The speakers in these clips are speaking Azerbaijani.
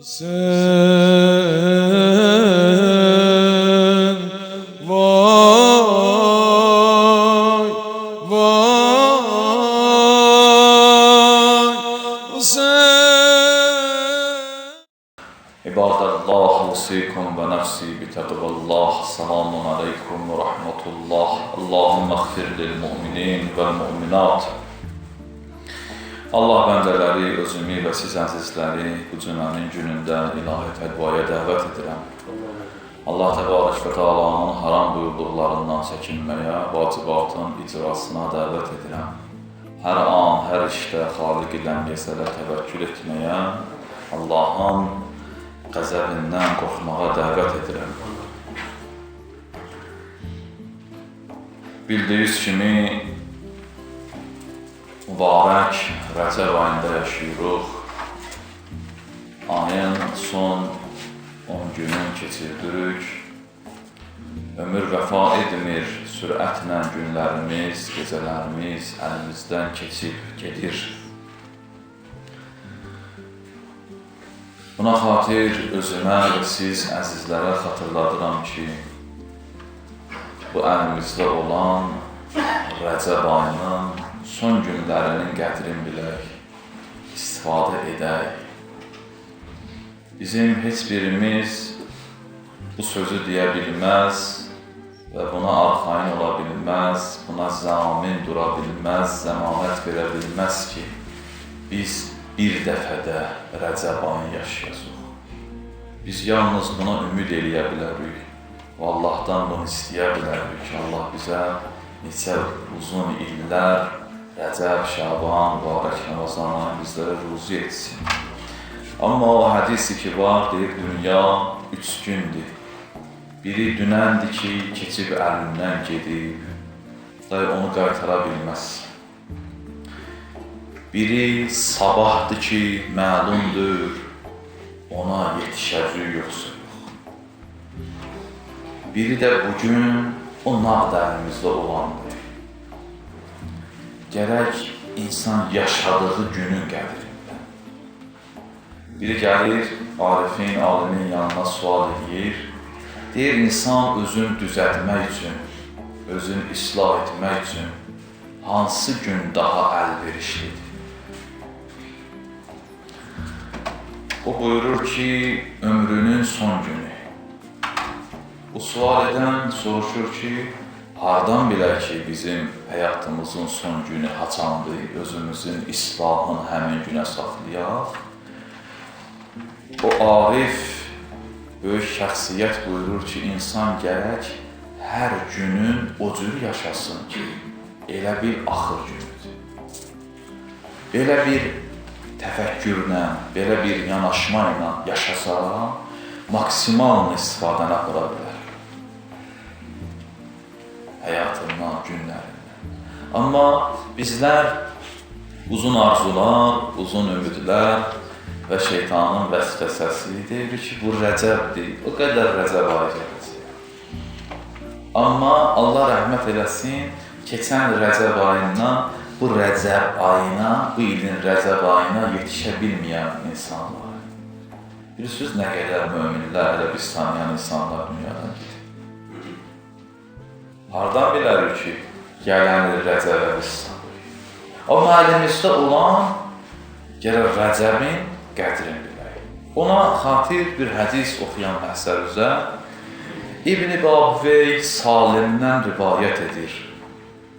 Sen vay vay sen. İbadallah, usikum ve nefsi bitaqvallah. Selamun aleykum ve rahmetullah. Allahümme gfir lil mu'minin vel mu'minat. Allah bəndələri, özümü və siz əzizləri bu cümənin günündə ilahi təqvaya dəvət edirəm. Allah təbarək və Teala'nın haram buyurduqlarından çəkinməyə, vacibatın icrasına dəvət edirəm. Hər an, hər işdə xaliq-i ləmyəsələ təvəkkül etməyə, Allahın qəzəbindən qorxmağa dəvət edirəm. Bildiyiniz kimi, mübarək Rəcəb ayında yaşayırıq. Ayın son 10 günün keçirdirik. Ömür vəfa etmir, sürətlə günlərimiz, gecələrimiz əlimizdən keçib gedir. Buna xatir özümə və siz əzizlərə xatırladıram ki, bu əlimizdə olan Rəcəb ayının son günlərinin qədrini bilək, istifadə edək. Bizim heç birimiz bu sözü deyə bilməz və buna arxayın ola bilməz, buna zamin dura bilməz, zəmanət verə bilməz ki, biz bir dəfədə Rəcəb ayını yaşayacaq. Biz yalnız buna ümid eləyə bilərik və Allahdan bunu istəyə bilərik ki, Allah bizə neçə uzun illər Rəcəb, Şaban, mübarək Ramazanı bizlərə ruzi etsin. Amma o hədisi ki var, deyir, dünya 3 gündür. Biri dünəndir ki, keçib əlindən gedib, onu qaytara bilməz. Biri sabahdır ki, məlumdur, ona yetişəcək yoxsa yox. Biri də bugün o nağd əlimizdə olandır. Gərək insan yaşadığı günün qədrindən. Biri gəlir, arifin, alimin yanına sual edir. Deyir, insan özünü düzəltmək üçün, özünü islah etmək üçün hansı gün daha əlverişlidir? O buyurur ki, ömrünün son günü. Bu sual edən soruşur ki, hardan bilək ki, bizim həyatımızın son günü haçandır, özümüzün islahını həmin günə saxlayaq? O arif, böyük şəxsiyyət buyurur ki, insan gərək hər günün o cür yaşasın ki, elə bir axır günüdür. Belə bir təfəkkürlə, belə bir yanaşma ilə yaşasa, maksimal istifadəni apara bilər. Həyatından, günlərindən. Amma bizlər uzun arzular, uzun ümidlər və şeytanın vəsvəsəsi deyir ki, bu Rəcəbdir, o qədər Rəcəb ayı gələcək. Amma Allah rəhmət eləsin, keçən Rəcəb ayından bu Rəcəb ayına, bu ilin Rəcəb ayına yetişə bilməyən insanlar. Bilirsiniz, nə qədər möminlər, elə biz tanıyan insanlar dünyadan gedir. Hardan bilərik ki, gələn Rəcəbə biz sanırıq. Amma əlimizdə olan gərək Rəcəbin qədrini bilək. Ona xatir bir hədis oxuyan əsər üzə İbn-i Babvey Salimdən rivayət edir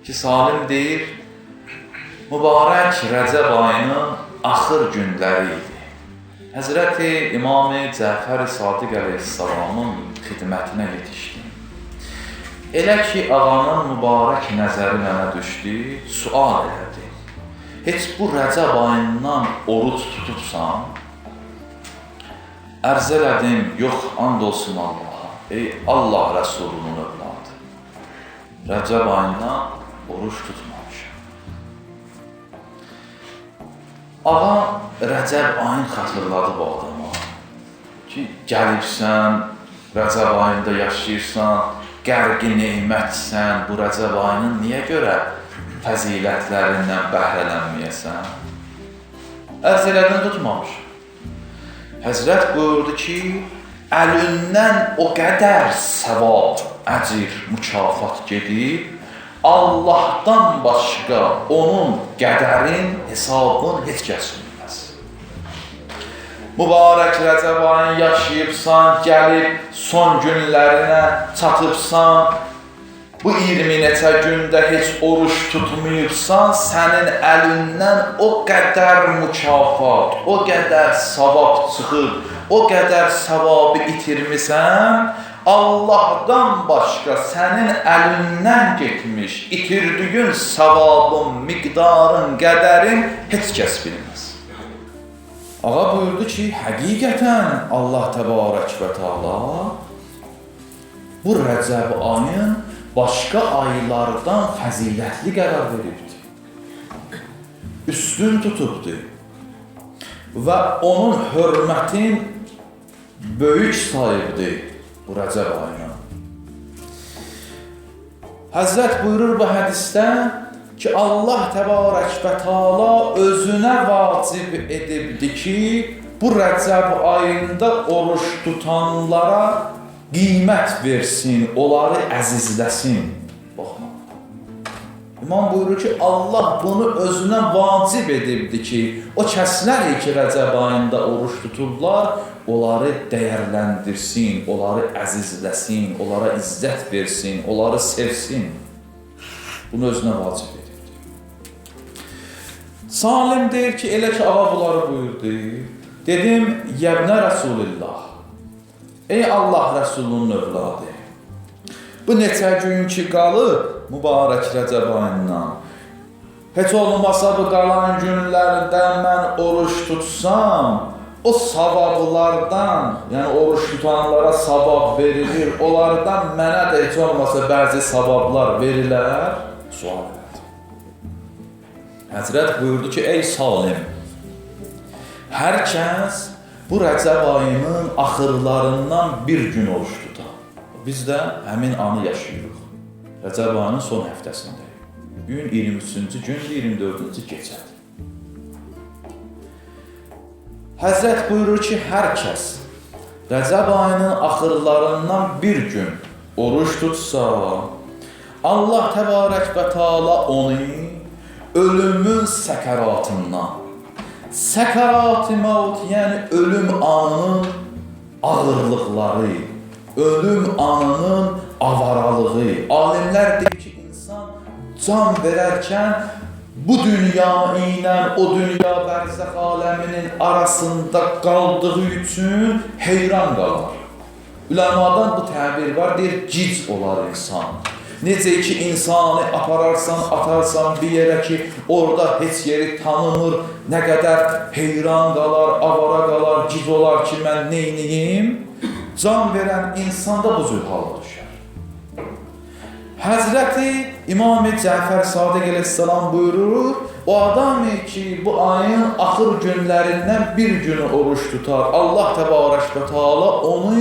ki, Salim deyir, mübarək Rəcəb ayının axır günləri idi. Həzrəti İmam-ı Cəfər-i Sadiq əleyhissalamın xidmətinə yetişdi. Elə ki, ağanın mübarək nəzəri mənə düşdü, sual elədi. Heç bu Rəcəb ayından oruç tutubsan? Ərz elədim, yox, and olsun Allaha, ey Allah Rəsulunun övladı. Rəcəb ayından oruç tutmamışam. Ağa Rəcəb ayını xatırladı bu adama ki, gəlibsən, Rəcəb ayında yaşayırsan, qərqi neymətsən, bu Rəcəb ayının niyə görə fəzilətlərindən bəhrələnməyəsən? Ərz elədin tutmamış. Həzrət buyurdu ki, əlindən o qədər savab, əcir, mükafat gedib, Allahdan başqa onun qədərin, hesabın heç kəs bilməz. Mübarək Rəcəb ayını yaşayıbsan, gəlib son günlərinə çatıbsan, bu 20 neçə gündə heç oruç tutmayıbsan, sənin əlindən o qədər mükafat, o qədər savab çıxıb, o qədər savabı itirmisən, Allahdan başqa sənin əlindən getmiş, itirdiyin savabın, miqdarın, qədərin heç kəs bilməz. Ağa buyurdu ki, həqiqətən Allah Təbarək və Teala bu Rəcəb ayın başqa aylardan fəzilətli qərar veribdir. Üstün tutubdur və onun hörmətin böyük sayıbdır bu Rəcəb ayına. Həzrət buyurur bu hədisdə ki, Allah Təbarək və Teala özünə vacib edibdir ki, bu Rəcəb ayında oruç tutanlara qiymət versin, onları əzizləsin. Baxma. İmam buyurur ki, Allah bunu özünə vacib edibdir ki, o kəslər ki, Rəcəb ayında oruç tuturlar, onları dəyərləndirsin, onları əzizləsin, onlara izzət versin, onları sevsin. Bunu özünə vacib edibdir. Salim deyir ki, elə ki, ağa bunları buyurdu. Dedim, yəbnə Rəsulillah. Ey Allah Rəsulunun övladı, bu neçə gün ki qalıb mübarək Rəcəb ayından, heç olmasa bu qalan günlərdə mən oruç tutsam, o savablardan, yəni oruç tutanlara savab verilir, onlardan mənə də heç olmasa bəzi savablar verilər, sual edir. Həzrət buyurdu ki, ey Salim, hər kəs bu Rəcəb ayının axırlarından bir gün oruç tutar. Biz də həmin anı yaşayırıq. Rəcəb ayının son həftəsindəyik. Gün 23-cü gündür, 24-cü gecədir. Həzrət buyurur ki, hər kəs Rəcəb ayının axırlarından bir gün oruç tutsa, Allah Təbarək və Teala onu ölümün səkəratından, səkarat-ı məut, yəni ölüm anının ağırlıqları, ölüm anının avaralığı. Alimlər deyir ki, insan can verərkən bu dünya ilə o dünya bərzəx aləminin arasında qaldığı üçün heyran qalar. Üləmadan bu təbir var, deyir, gic olar insan. Necə ki, insanı apararsan, atarsan bir yerə ki, orada heç yeri tanımır, nə qədər heyran qalar, avara qalar, giz olar ki, mən neyniyim? Can verən insanda bu cür hala düşər. Həzrəti İmam-ı Cəfər Sadiq əleyhissalam buyurur, o adam ki, bu ayın axır günlərindən bir günü oruç tutar, Allah Təbarək və Teala onu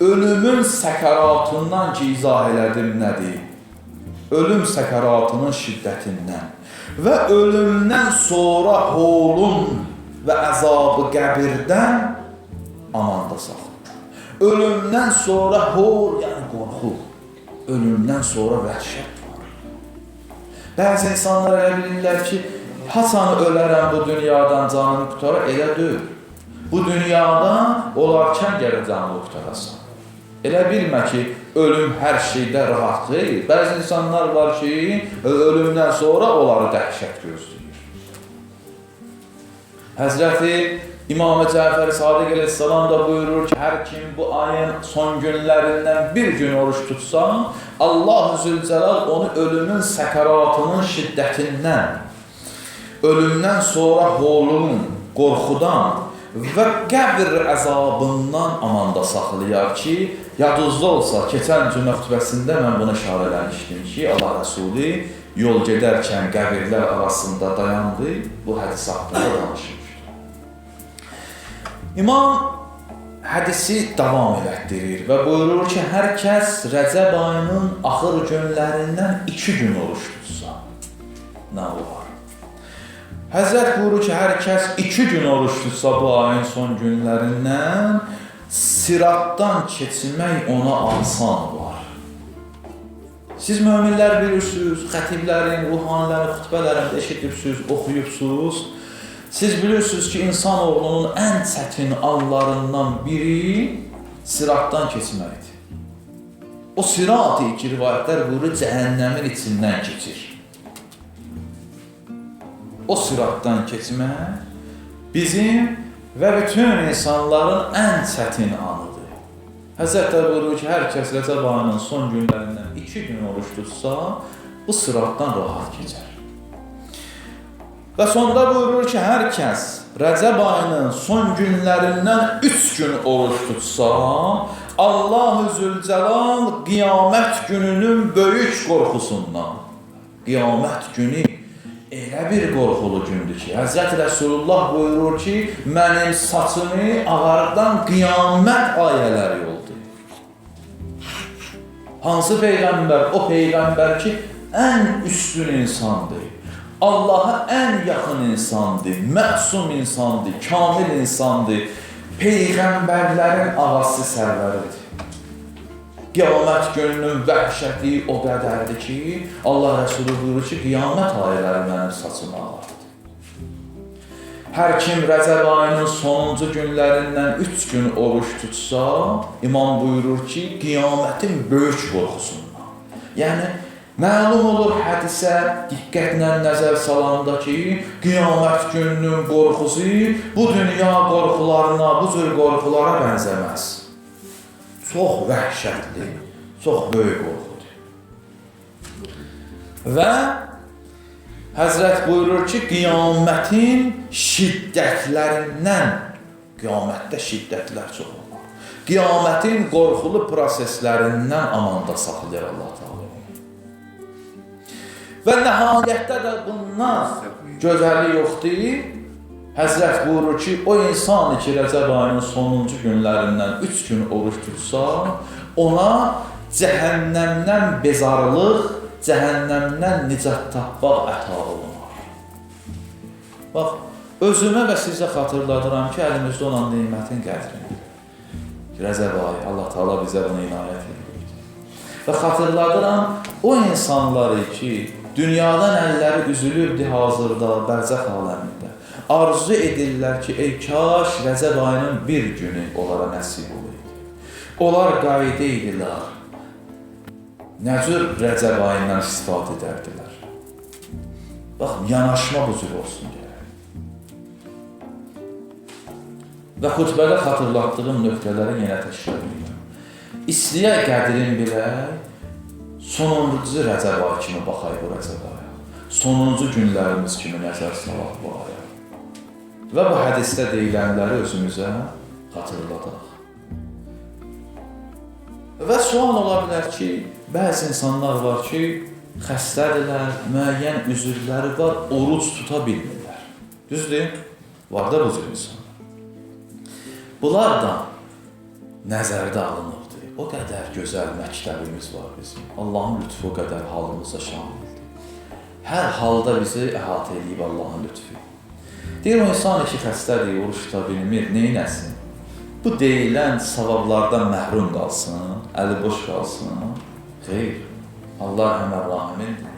ölümün səkaratından ki, izah elədim nədir? Ölüm səkaratının şiddətindən və ölümdən sonra holun və əzabı qəbirdən amanda saxlayır. Ölümdən sonra hol, yəni qorxu, ölümdən sonra vəhşət var. Bəzi insanlar elə bilirlər ki, haçan ölərəm bu dünyadan canını qutara, elə deyil. Bu dünyadan olarkən gələ canını qutarasan. Elə bilmə ki, ölüm hər şeydə rahat deyil. Bəzi insanlar var ki, ölümdən sonra onları dəhşət gözləyir. Həzrəti İmam-ı Cəfər Sadiq əleyhissalam da buyurur ki, hər kim bu ayın son günlərindən bir gün oruç tutsa, Allah-u Zülcəlal onu ölümün səkaratının şiddətindən, ölümdən sonra holun, qorxudan və qəbr əzabından amanda saxlayar ki, yadınızda olsa, keçən cümlə xütbəsində mən buna işarə eləmişdim ki, Allah Rəsulü yol gedərkən qəbirlər arasında dayandı, bu hədis haqqında danışmışdı. İmam hədisi davam elətdirir və buyurur ki, hər kəs Rəcəb ayının axır günlərindən 2 gün oruç tutsa, nə olar? Həzrət buyurur ki, hər kəs 2 gün oruç tutsa bu ayın son günlərindən, siratdan keçmək ona asan var. Siz möminlər bilirsiniz, xətiblərin, ruhanilərin, xütbələrində eşitibsiniz, oxuyubsiniz. Siz bilirsiniz ki, insanoğlunun ən çətin anlarından biri siratdan keçməkdir. O sirat-ı ki, rivayətlər buyurur, cəhənnəmin içindən keçir. O siratdan keçmək bizim və bütün insanların ən çətin anıdır. Həzrətlər buyurur ki, hər kəs Rəcəb ayının son günlərindən 2 gün oruç tutsa, bu sıratdan rahat keçər. Və sonda buyurur ki, hər kəs Rəcəb ayının son günlərindən 3 gün oruç tutsa, Allah-u Zülcəlal qiyamət gününün böyük qorxusundan, qiyamət günü elə bir qorxulu gündür ki, Həzrət Rəsulullah buyurur ki, mənim saçımı ağardan qiyamət ayələri oldu. Hansı Peyğəmbər? O Peyğəmbər ki, ən üstün insandır. Allaha ən yaxın insandır, məsum insandır, kamil insandır. Peyğəmbərlərin ağası sərvəridir. Qiyamət gününün vəhşəti o qədərdir ki, Allah Rəsulü buyurur ki, qiyamət ayələri mənim saçımı ağardı. Hər kim Rəcəb ayının sonuncu günlərindən 3 gün oruç tutsa, İmam buyurur ki, qiyamətin böyük qorxusundan. Yəni, məlum olur hədisə diqqətlə nəzər salanda ki, qiyamət gününün qorxusu bu dünya qorxularına, bu cür qorxulara bənzəməz. Çox vəhşətli, çox böyük qorxudur. Və Həzrət buyurur ki, qiyamətin şiddətlərindən, qiyamətdə şiddətlər çox olur. Qiyamətin qorxulu proseslərindən amanda saxlayır Allah Teala. Və nəhayətdə də bundan gözəli yoxdur. Həzrət buyurur ki, o insan ki, Rəcəb ayının sonuncu günlərindən 3 gün oruç tutsa, ona cəhənnəmdən bezarlıq, cəhənnəmdən nicat tapmaq əta olunur. Bax, özümə və sizə xatırladıram ki, əlimizdə olan neymətin qədrini. Rəcəb ayı, Allah Teala bizə bunu inayət edir. Və xatırladıram o insanları ki, dünyadan əlləri üzülübdür hazırda, bərzəx aləmində. Arzu edirlər ki, ey kaş Rəcəb ayının bir günü onlara nəsib olaydı. Onlar qayda idilər. Nə cür Rəcəb ayından istifadə edərdilər? Bax, yanaşma bu cür olsun gərək. Və xütbədə xatırlatdığım nöqtələri yenə təkrar edirəm. İstəyə qədrin bilək, sonuncu Rəcəb ayı kimi baxay bu Rəcəb ayı. Sonuncu günlərimiz kimi nəzər salaq bu ayı. Və bu hədisdə deyilənləri özümüzə xatırladaq. Və sual ola bilər ki, bəzi insanlar var ki, xəstədirlər, müəyyən üzürləri var, oruc tuta bilmirlər. Düzdür? Var da bu cür insanlar. Bunlar da nəzərdə alınırdı. O qədər gözəl məktəbimiz var bizim. Allahın lütfu o qədər halımıza şamildir. Hər halda bizi əhatə edib Allahın lütfu. Deyir, o insan ki, xəstədir, oruç tuta bilmir, neynəsin? Bu deyilən savablardan məhrum qalsın, əli boş qalsın. Xeyr, Allah həmən rahimindir.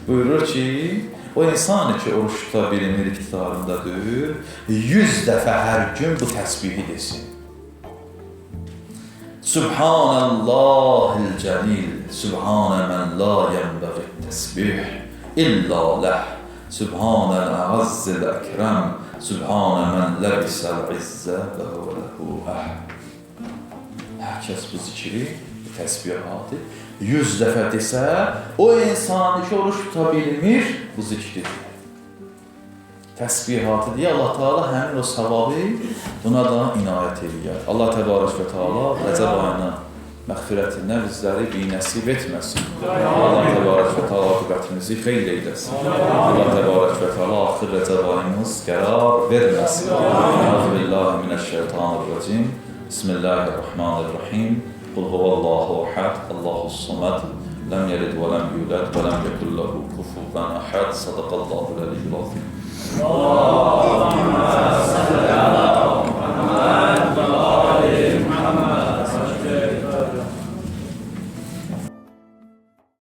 Buyurur ki, o insan ki, oruç tuta bilmir iqtidarındadır, 100 dəfə hər gün bu təsbihi desin. Subhanallahil cəlil, Subhanə mən la yənbəğit təsbih, İlla ləh, Subhanəl əəzzil əkrəm, Subhanə mən ləbisəl izzə və huvə ləhu əhd. Hər kəs bu zikri, bu təsbihatı 100 dəfə desə, o insan ki, oruç tuta bilmir, bu zikridir. Təsbihatı deyə Allah Teala həmin o savabı buna da inayət edir. Allah Təbarək və Teala Rəcəb ayına məğfirətindən bizləri binəsib etməsin. Allah Təbarək və Teala aqibətimizi xeyr eyləsin. Allah Təbarək və Teala axır Rəcəb ayımız qərar verməsin. Əuzbillahi minəşşeytanirracim. Bismillahirrahmanirrahim. Qul huvallahu əhəd, Allahus samad, ləm yəlid və ləm yulad və ləm yekun ləhu kufuvan əhəd. Sadaqallahul əliyyul azim. Allahümme salli ala